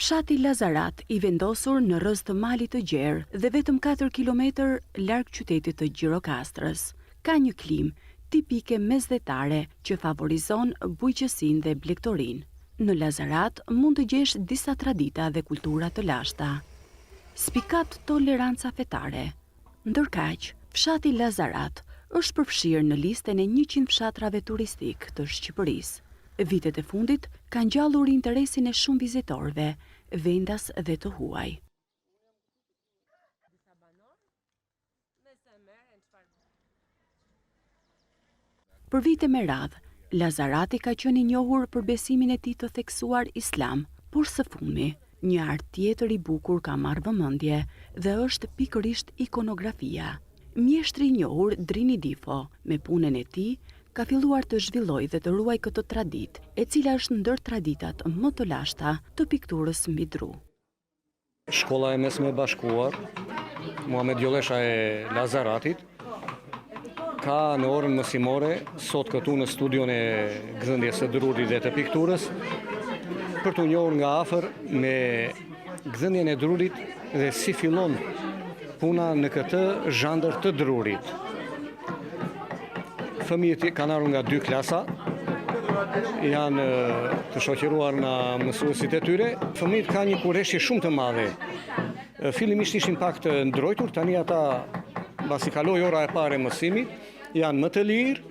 Fshati Lazarat, i vendosur në rrëz të malit të gjerë dhe vetëm 4 kilometër larg qytetit të Gjirokastrës, ka një klimë tipike mesdhetare që favorizon bujqësinë dhe blegtorinë. Në Lazarat mund të gjesh disa tradita dhe kultura të lashta. Spikat toleranca fetare. Ndërkaq, fshati Lazarat është përfshirë në listën e 100 fshatrave turistik të Shqipërisë. Vitet e fundit kanë gjallur interesin e shumë vizitorëve, vendas dhe të huaj. Për vite me radhë, Lazarati ka qenë i njohur për besimin e tij të theksuar islam, por së fundmi, një art tjetër i bukur ka marrë vëmendje dhe është pikërisht ikonografia. Mjeshtri i njohur Drini Difo, me punën e tij, ka filluar të zhvilloj dhe të ruaj këtë traditë, e cila është ndër traditat më të lashta të pikturës mbi dru. Shkolla e mesme e bashkuar, Muhamet Gjollesha e Lazaratit, ka në orën mësimore, sot këtu në studion e gëzëndjes së drurit dhe të pikturës, për të njohur nga afër me gëzëndjen e drurit dhe si fillon puna në këtë zhandër të drurit. Fëmijët kanë ardhur nga 2 klasa, janë të shoqëruar nga mësuesit e tyre. Fëmijët kanë një kurreshje shumë të madhe. Fillimisht ishin pak të ndrojtur, tani ata, pasi kaloi ora e parë e mësimit, janë më të lirë,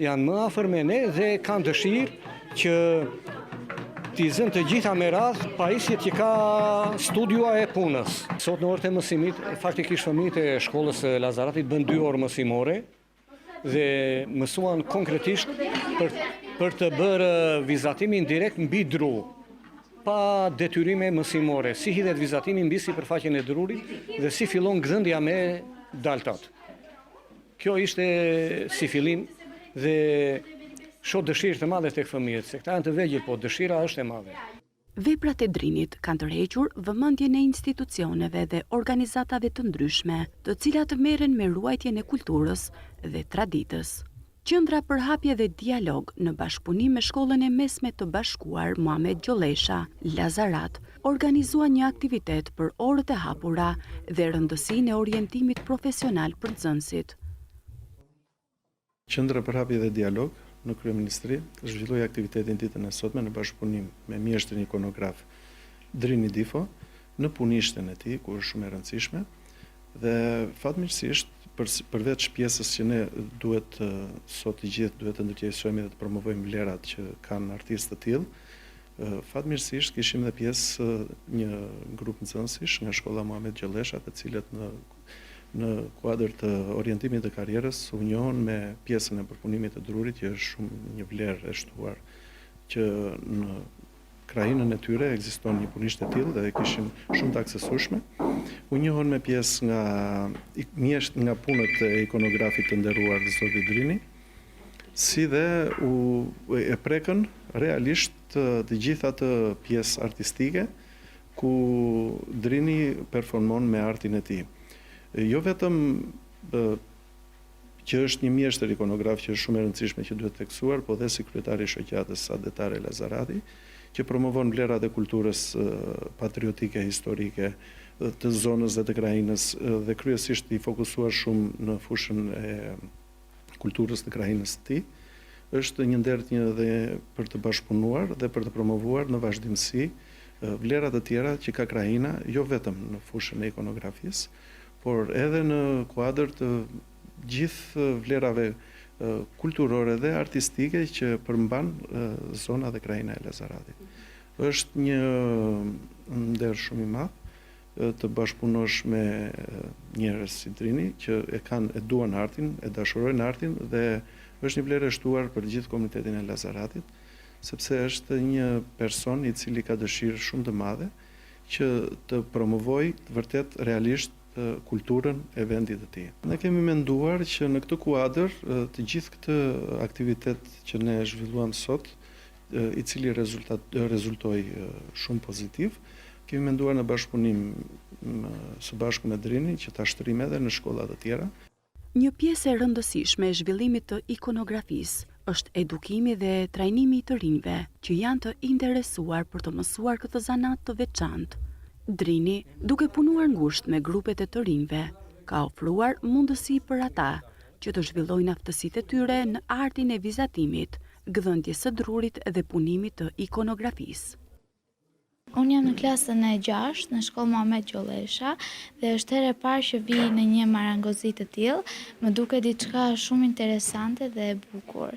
janë më afër me ne dhe kanë dëshirë që t'i zënë të gjitha me radhë pajisjet që ka studiua e punës. Sot në orët e mësimit, faktikisht fëmijët e shkollës së Lazaratit bën 2 orë mësimore dhe mësuan konkretisht për të bërë vizatimin direkt mbi dru, pa detyrime mësimore, si hidhet vizatimi mbi sipërfaqen e drurit dhe si fillon gëzëndja me daltat. Kjo ishte si fillim dhe shoh dëshirë të madhe tek fëmijët, se këta janë të vegjël, po dëshira është e madhe. Veprat e Drinit kanë tërhequr vëmendjen e institucioneve dhe organizatave të ndryshme, të cilat merren me ruajtjen e kulturës dhe traditës. Qendra për hapje dhe dialog në bashkëpunim me Shkollën e Mesme të Bashkuar Muhamet Gjollesha, Lazarat, organizua një aktivitet për orët e hapura dhe rëndësinë e orientimit profesional për nxënësit. Qendra për hapje dhe dialog në Kryeministri zhvilloi aktivitetin ditën e sotme në bashkëpunim me mjeshtrin ikonograf Drini Difo në punishten e tij, ku është shumë e rëndësishme, dhe fatmirësisht përveç pjesës që ne duhet sot të gjithë duhet të ndërgjegjësojmë dhe të promovojmë vlerat që kanë artistë të tillë, fatmirësisht kishim edhe pjesë një grup nxënësish nga shkolla Muhamet Gjollesha, të cilët në kuadër të orientimit të karrierës u njohën me pjesën e përpunimit të drurit, që është shumë një vlerë e shtuar, që në krahinën e tyre ekziston një punisht e tillë dhe kishin shumë të aksesueshme. U njohën me pjesë nga punët e ikonografit të nderuar dhe zotit Drini, si dhe e prekën realisht të gjitha të pjesë artistike ku Drini performon me artin e tij. Jo vetëm që është një mjeshtër ikonograf që është shumë e rëndësishme që duhet theksuar, po dhe si kryetari i shoqatës Sadetare Lazarati, që promovon vlerat e kulturës patriotike, historike të zonës dhe të krahinës dhe kryesisht i fokusuar shumë në fushën e kulturës të krahinës së tij. Është një ndërtje dhe për të bashkëpunuar dhe për të promovuar në vazhdimsi vlerat e tjera që ka krahina, jo vetëm në fushën e ikonografisë, por edhe në kuadër të gjithë vlerave kulturore dhe artistike që përmban zona dhe krahina e Lazaratit. Është një nder shumë i madh të bashkëpunosh me njerëz si Drini që e duan artin, e dashurojnë artin dhe është një vlerë e shtuar për gjithë komunitetin e Lazaratit, sepse është një person i cili ka dëshirë shumë të madhe që të promovojë vërtet realisht kulturën e vendit të tij. Ne kemi menduar që në këtë kuadër të gjithë këtë aktivitet që ne zhvilluam sot, i cili rezultoi shumë pozitiv, kemi menduar në bashkëpunim së bashku me Drinin që ta shtrim edhe në shkolla të tjera. Një pjesë e rëndësishme e zhvillimit të ikonografisë është edukimi dhe trajnimi i të rinjve që janë të interesuar për të mësuar këtë zanat të veçantë. Drini, duke punuar ngushtë me grupet e të rinjve, ka ofruar mundësi për ata që të zhvillojnë aftësitë e tyre në artin e vizatimit, gdhëntjes së drurit dhe punimit të ikonografisë. Unë jam në klasën e 6 në shkollë Muhamet Gjollesha dhe është herë e parë që vi në një marangozi të tillë, më duket diçka shumë interesante dhe e bukur.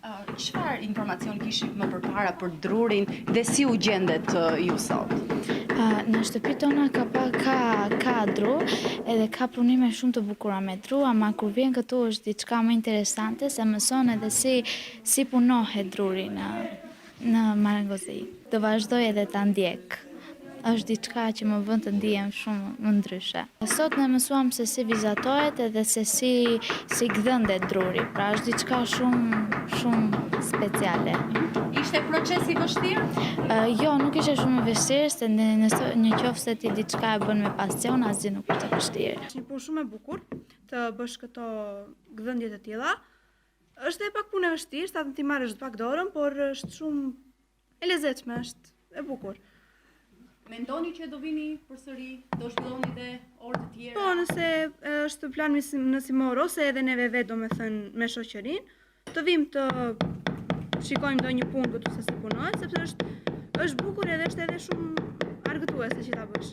Çfarë informacion kishit më përpara për drurin dhe si u gjendet ju sot? Në shtëpi tona ka dru edhe ka punime shumë të bukura me dru, ama kur vjen këtu është diçka më interesante se mëson edhe si punohet druri në marangozi. Të vazhdoj edhe ta ndjek. Është diçka që më bën të ndihem shumë më ndryshe. Sot ne mësuam se si vizatohet edhe se si gdhëndet druri, pra është diçka shumë speciale. Ishte proces i vështirë? Jo, nuk ishte shumë i vështirë, se në qoftë se ti diçka e bën me pasion, asgjë nuk është e vështirë. Është një punë shumë e bukur të bësh këto gdhëndje të tilla. Është e pak punë e vështirë, sa të ti marrësh pak dorën, por është shumë e lezetshme, është e bukur. Mendoni që do vini përsëri, do zhvilloni dhe orë të tjera? Po, nëse është plan nësi morë, ose edhe neve vetë do me thënë me shoqërinë, të vim të shikojmë ndonjë punë këtu se si punohet, sepse është bukur edhe është edhe shumë argëtuese që ta bësh.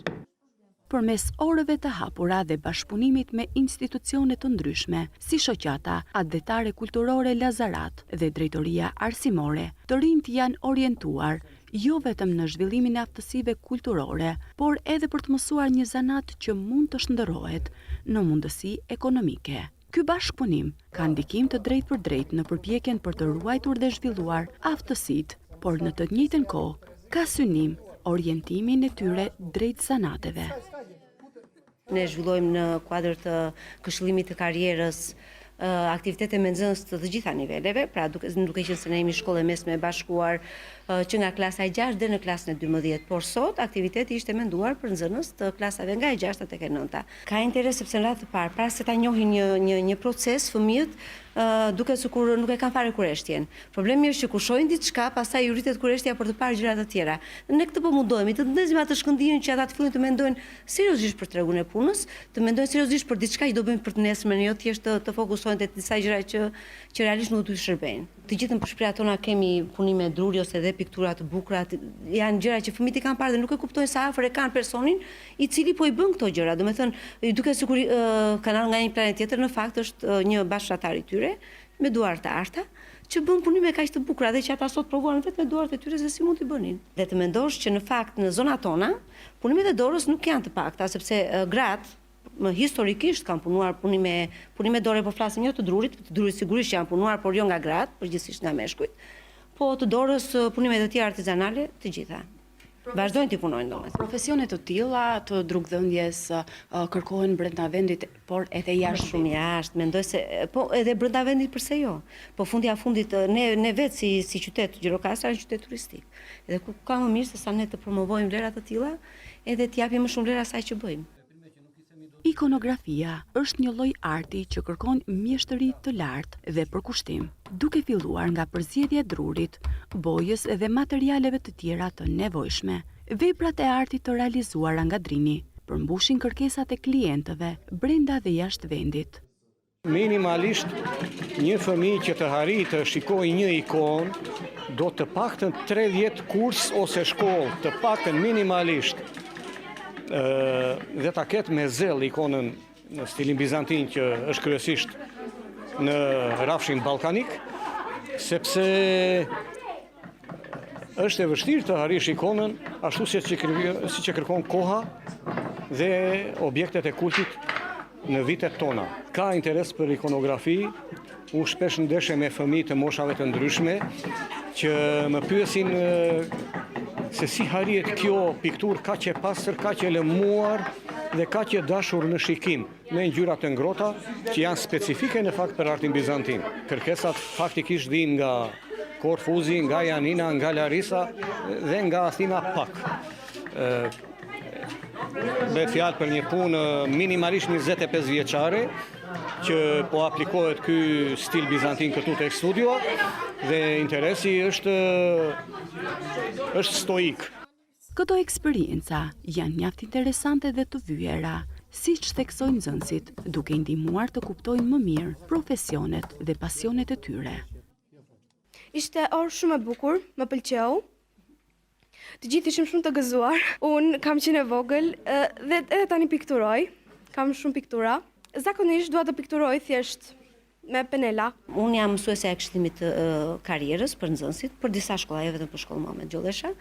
Përmes orëve të hapura dhe bashkëpunimit me institucione të ndryshme, si shoqata, Adhetare Kulturore Lazarat dhe Drejtoria Arsimore, të rinjt janë orientuar jo vetëm në zhvillimin e aftësive kulturore, por edhe për të mësuar një zanat që mund të shndërrohet në mundësi ekonomike. Ky bashkëpunim ka ndikim të drejtë për drejtë në përpjekjen për të ruajtur dhe zhvilluar aftësitë, por në të njëjtën kohë ka synim orientimin e tyre drejt zanateve. Ne zhvillojmë në kuadër të këshillimit të karrierës aktivitete me nxënës të gjitha niveleve, pra duke qenë se ne jemi shkollë e mesme e bashkuar që nga klasa e 6 dhe në klasën e 12, por sot aktiviteti ishte menduar për nxënës të klasave nga e 6 tek e 9. Ka interes sepse në radhë të parë, para se ta njohin një proces, fëmijët duke sikur nuk e kanë fare kureshtjen. Problemi është që kur shohin diçka, pastaj ju rritet kureshtja për të parë gjëra të tjera. Ne këtë po mundohemi të ndezim atë shkëndijën që ata të fillojnë të mendojnë seriozisht për tregun e punës, të mendojnë seriozisht për diçka që do bëjmë për të nesërmen, jo thjesht të fokusohen te disa gjëra që realisht nuk do të shërbejnë. Të gjithë në përshpira tona kemi punime druri ose edhe piktura të bukura, janë gjëra që fëmijët i kanë parë dhe nuk e kuptojnë sa afër e kanë personin i cili po i bën këto gjëra. Domethënë, duke sikur kanë ardhur nga një planet tjetër, në fakt është një bashkëtar i tyre me duart të arta që bën punime kaq të bukura dhe që ata sot provojnë vetëm me duart e tyre se si mund t'i bënin. Dhe të mendosh që në fakt në zonat tona punimet e dorës nuk janë të pakta, sepse gratë historikisht kanë punuar punime dore, po flasim jo të drurit sigurisht janë punuar, por jo nga gratë, përgjithsisht nga meshkujt, po të dorës punime të tjera artizanale, të gjitha. Vazhdojnë t'i punojnë domethënë. Profesione të tilla të drugdhëndjes kërkohen brenda vendit, por edhe jashtë. Shumë jashtë, mendoj se po edhe brenda vendit pse jo. Po fundit ne vetë si qytet Gjirokastra është qytet turistik. Edhe ku ka më mirë se sa ne të promovojmë vlera të tilla, edhe t'japim më shumë vlera asaj që bëjmë. Ikonografia është një lloj arti që kërkon mjeshtëri të lartë dhe përkushtim, duke filluar nga përzgjedhja e drurit, bojës dhe materialeve të tjera të nevojshme. Veprat e artit të realizuara nga Drini përmbushin kërkesat e klientëve brenda dhe jashtë vendit. Minimalisht një fëmijë që të arrijë të shikojë një ikonë do të paktën 30 kurs ose shkollë, të paktën minimalisht. Dhe ta ketë me zell ikonën në stilin bizantin që është kryesisht në rafshin ballkanik, sepse është e vështirë të arrish ikonën ashtu siç e kërkon koha dhe objektet e kultit në vitet tona. Ka interes për ikonografi, unë shpesh ndeshe me fëmijë të moshave të ndryshme që më pyesin se si hariet kjo piktur kaq e pastër, kaq e lëmuar dhe kaq e dashur në shikim, me ngjyra të ngrohta që janë specifike në fakt për artin bizantin. Kërkesat faktikisht vijnë nga Korfuzi, nga Janina, nga Larisa dhe nga Athina pak. Bëhet fjalë për një punë minimalisht 25 vjeçare, që po aplikohet ky stil bizantin këtu tek studio dhe interesi është stoik. Këto eksperienca janë mjaft interesante dhe të vyera, siç theksojnë nxënësit, duke i ndihmuar të kuptojnë më mirë profesionet dhe pasionet e tyre. Ishte orë shumë e bukur, më pëlqeu. Të gjithë ishim shumë të gëzuar. Unë kam qenë e vogël dhe edhe tani pikturoj. Kam shumë piktura. Zakonisht dua të pikturoj thjesht me penela. Unë jam mësuese e këshillimit të karrierës për nxënësit, për disa shkolla, jo vetëm për shkollën Muhamet Gjollesha.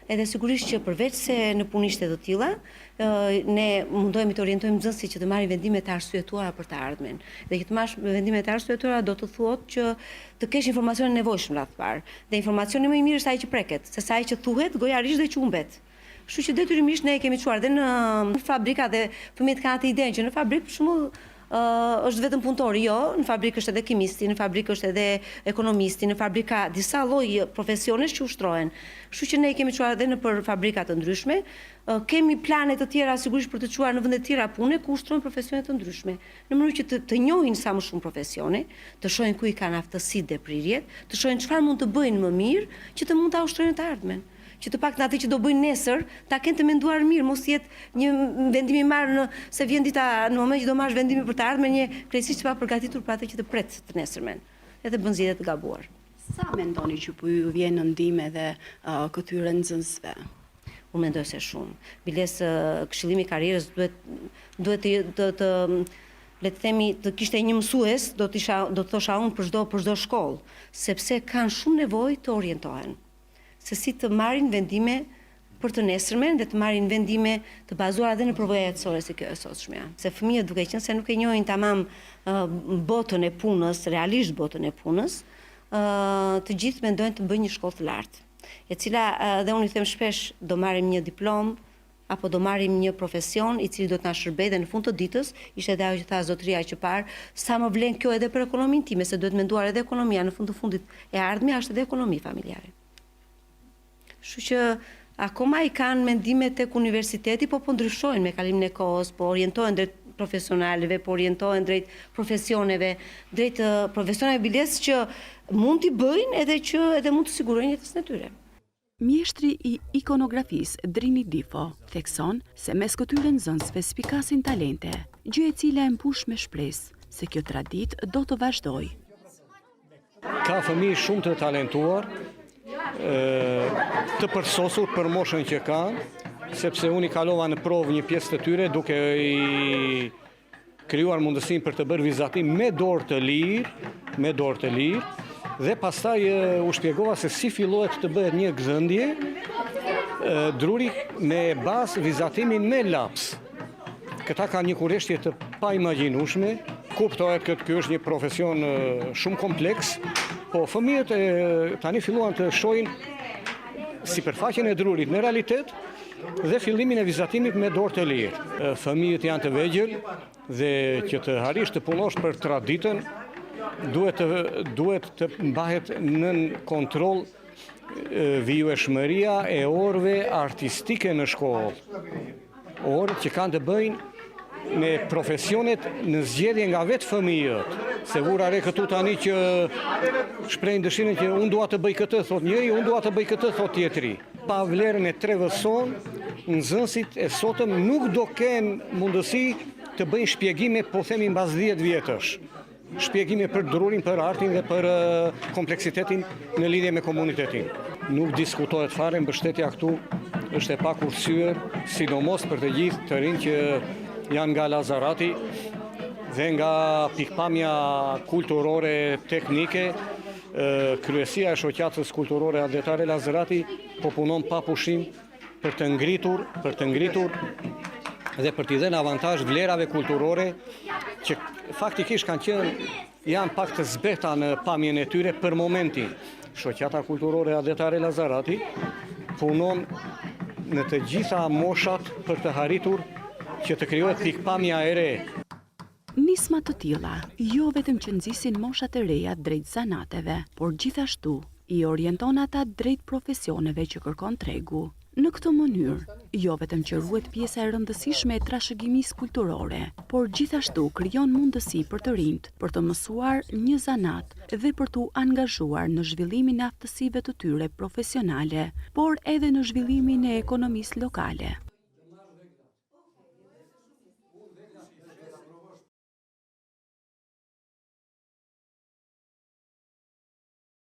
Edhe sigurisht që përveç se në punishte të tilla, ne mundohemi të orientojmë nxënësit që të marrin vendime të arsyetuara për të ardhmen. Dhe që të marrësh vendime të arsyetuara do të thotë që të kesh informacionin e nevojshëm radh parë. Dhe informacioni më i mirë është ai që preket, se sa ai që thuhet gojarisht dhe që humbet. Kështu që detyrimisht ne kemi çuar dhe në fabrika dhe fëmijët kanë atë idenë që në fabrikë për shembull është vetëm punëtori, jo, në fabrikë është edhe kimisti, në fabrikë është edhe ekonomisti, në fabrika disa lloj profesionesh që ushtrohen. Kështu që ne kemi çuar edhe në për fabrika të ndryshme, kemi plane të tjera sigurisht për të çuar në vende të tjera pune ku ushtrohen profesione të ndryshme, në mënyrë që të njohin sa më shumë profesione, të shohin ku i kanë aftësitë dhe prirjet, të shohin çfarë mund të bëjnë më mirë që të mund ta ushtrojnë të ardhmen. Që të paktën atë që do bëjnë nesër, ta kenë të menduar mirë, mos jetë një vendim i marrë se vjen dita në moment që do marrësh vendimin për të ardhmen një krejtësisht pa përgatitur për atë që të pret të nesërmen. Edhe bën zgjedhje të gabuar. Sa mendoni që po ju vjen në ndihmë edhe këtyre nxënësve? Unë mendoj se shumë. Biles këshillimi i karrierës duhet të le të themi të kishte një mësues, do të thosha unë për çdo shkollë, sepse kanë shumë nevojë të orientohen. Se si të marrin vendime për të nesërmen dhe të marrin vendime të bazuara edhe në përvoja jetësore si kjo e sotshmja. Se fëmijët duke qenë se nuk e njohin tamam botën e punës, realisht botën e punës, të gjithë mendojnë të bëjnë një shkollë të lartë, e cila dhe unë i them shpesh do marrim një diplomë apo do marrim një profesion i cili do të na shërbejë dhe në fund të ditës, ishte edhe ajo që tha zotëria që parë, sa më vlen kjo edhe për ekonominë time, se duhet menduar edhe ekonomia në fund të fundit e ardhmja është edhe ekonomi familjare. Kështu që akoma i kanë mendime tek universiteti, po ndryshojnë me kalimin e kohës, po orientohen drejt profesionalëve, po orientohen drejt profesioneve, drejt profesioneve biles që mund t'i bëjnë edhe që edhe mund të sigurojnë jetën e tyre. Mjeshtri i ikonografisë Drini Difo thekson se mes këtyre nxënësve spikasin talente, gjë e cila e mbush me shpresë se kjo traditë do të vazhdojë. Ka fëmijë shumë të talentuar, të përsosur për moshën që kanë, sepse unë i kalova në provë një pjesë të tyre duke i krijuar mundësinë për të bërë vizatim me dorë të lirë, dhe pastaj u shpjegova se si fillohet të bëhet një gëzëndje druri me bazë vizatimin me laps. Këta kanë një kurreshtje të paimagjinueshme, kuptohet që ky është një profesion shumë kompleks, po fëmijët tani filluan të shohin sipërfaqen e drurit në realitet dhe fillimin e vizatimit me dorë të lirë. Fëmijët janë të vegjël dhe që të harish të punosh për traditën duhet të mbahet nën kontroll vijueshmëria e orëve artistike në shkollë. Orë që kanë të bëjnë me profesionet në zgjedhje nga vetë fëmijët. Se vura re këtu tani që shprehin dëshirën që unë dua të bëj këtë, thot njëri, unë dua të bëj këtë, thot tjetri. Pa vlerën e trevës sonë, nxënësit e sotëm nuk do kenë mundësi të bëjnë shpjegime, po themi mbas 10 vjetësh. Shpjegime për drurin, për artin dhe për kompleksitetin në lidhje me komunitetin. Nuk diskutohet fare, mbështetja këtu është e pakurthyer, sidomos për të gjithë të rinj që janë nga Lazarati dhe nga pikpamja kulturore teknike. Kryesia e shoqatës kulturore Adletare Lazarati po punon pa pushim për të ngritur dhe për t'i dhënë avantazh vlerave kulturore që faktikisht janë pak të zbehta në pamjen e tyre për momentin. Shoqata kulturore Adletare Lazarati punon në të gjitha moshat për të arritur që të krijohet pikpamja e re. Nisma të tilla jo vetëm që nxisin moshat e reja drejt zanateve, por gjithashtu i orienton ata drejt profesioneve që kërkon tregu. Në këtë mënyrë, jo vetëm që ruhet pjesa e rëndësishme e trashëgimisë kulturore, por gjithashtu krijon mundësi për të rinjt për të mësuar një zanat dhe për t'u angazhuar në zhvillimin e aftësive të tyre profesionale, por edhe në zhvillimin e ekonomisë lokale.